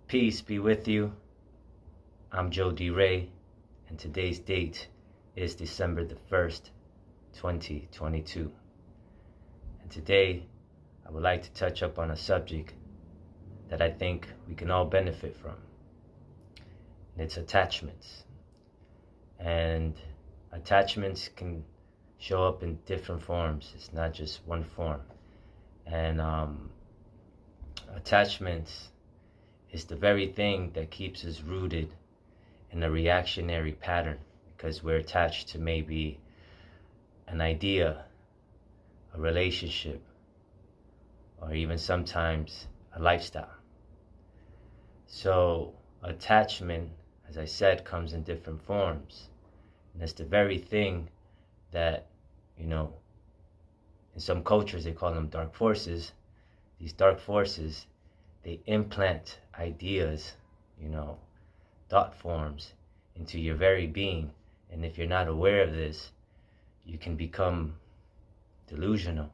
Peace be with you. I'm Joe D. Ray, and today's date is December the 1st, 2022. And today, I would like to touch up on a subject that I think we can all benefit from. And it's attachments. And attachments can show up in different forms. It's not just one form. And attachments is the very thing that keeps us rooted in a reactionary pattern, because we're attached to maybe an idea, a relationship, or even sometimes a lifestyle. So attachment, as I said, comes in different forms. And it's the very thing that, in some cultures they call them dark forces. These dark forces, they implant ideas, thought forms into your very being. And if you're not aware of this, you can become delusional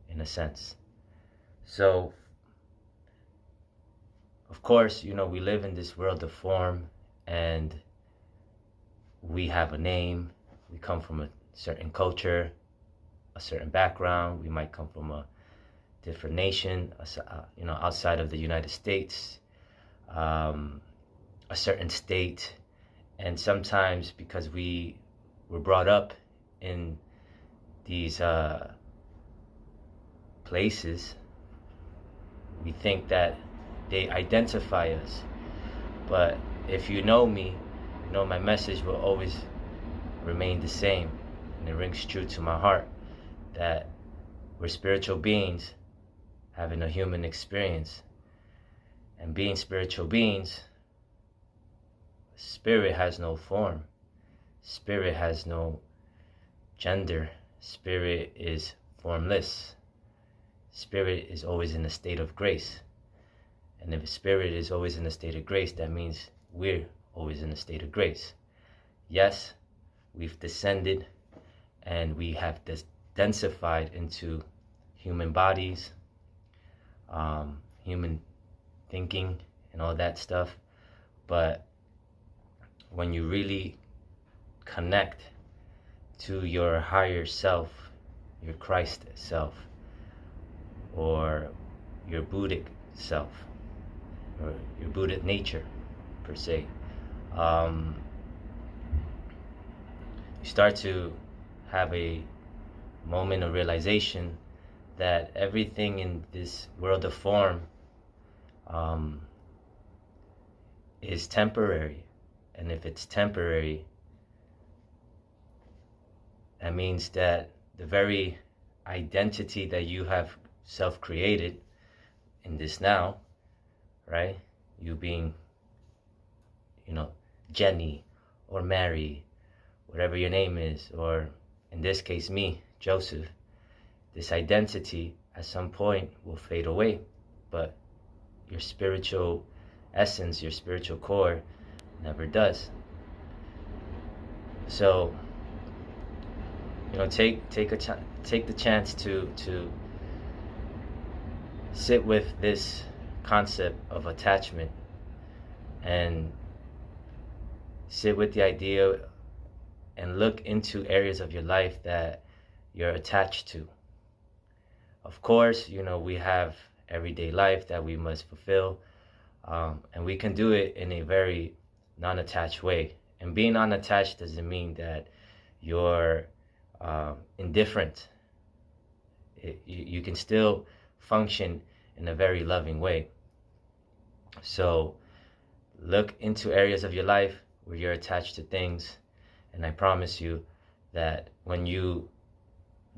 in a sense. So, of course, we live in this world of form, and we have a name. We come from a certain culture, a certain background. We might come from a different nation, outside of the United States, a certain state. And sometimes because we were brought up in these places, we think that they identify us. But if you know me, my message will always remain the same. And it rings true to my heart that we're spiritual beings having a human experience. And being spiritual beings, spirit has no form. Spirit has no gender. Spirit is formless. Spirit is always in a state of grace. And if spirit is always in a state of grace, that means we're always in a state of grace. Yes, we've descended and we have densified into human bodies, human thinking and all that stuff. But when you really connect to your higher self, your Christ self, or your Buddhic self, or your Buddhic nature per se, you start to have a moment of realization that everything in this world of form is temporary. And if it's temporary, that means that the very identity that you have self-created in this now, right? You being, Jenny or Mary, whatever your name is, or in this case, me, Joseph, this identity at some point will fade away, but your spiritual essence, your spiritual core never does. So, take the chance to sit with this concept of attachment, and sit with the idea and look into areas of your life that you're attached to. Of course, we have everyday life that we must fulfill, and we can do it in a very non-attached way. And being unattached doesn't mean that you're indifferent. You can still function in a very loving way. So look into areas of your life where you're attached to things, and I promise you that when you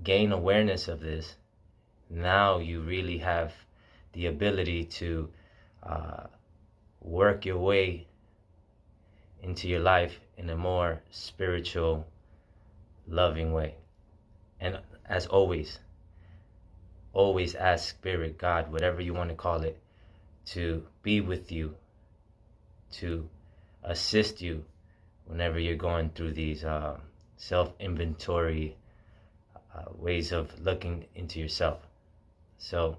gain awareness of this, now you really have the ability to work your way into your life in a more spiritual, loving way. And as always ask Spirit, God, whatever you want to call it, to be with you, to assist you whenever you're going through these self-inventory ways of looking into yourself. So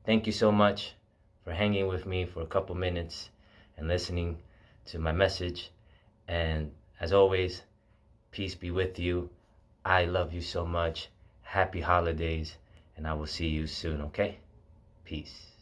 thank you so much for hanging with me for a couple minutes. and listening to my message. And as always, peace be with you. I love you so much. Happy holidays, and I will see you soon, okay? Peace.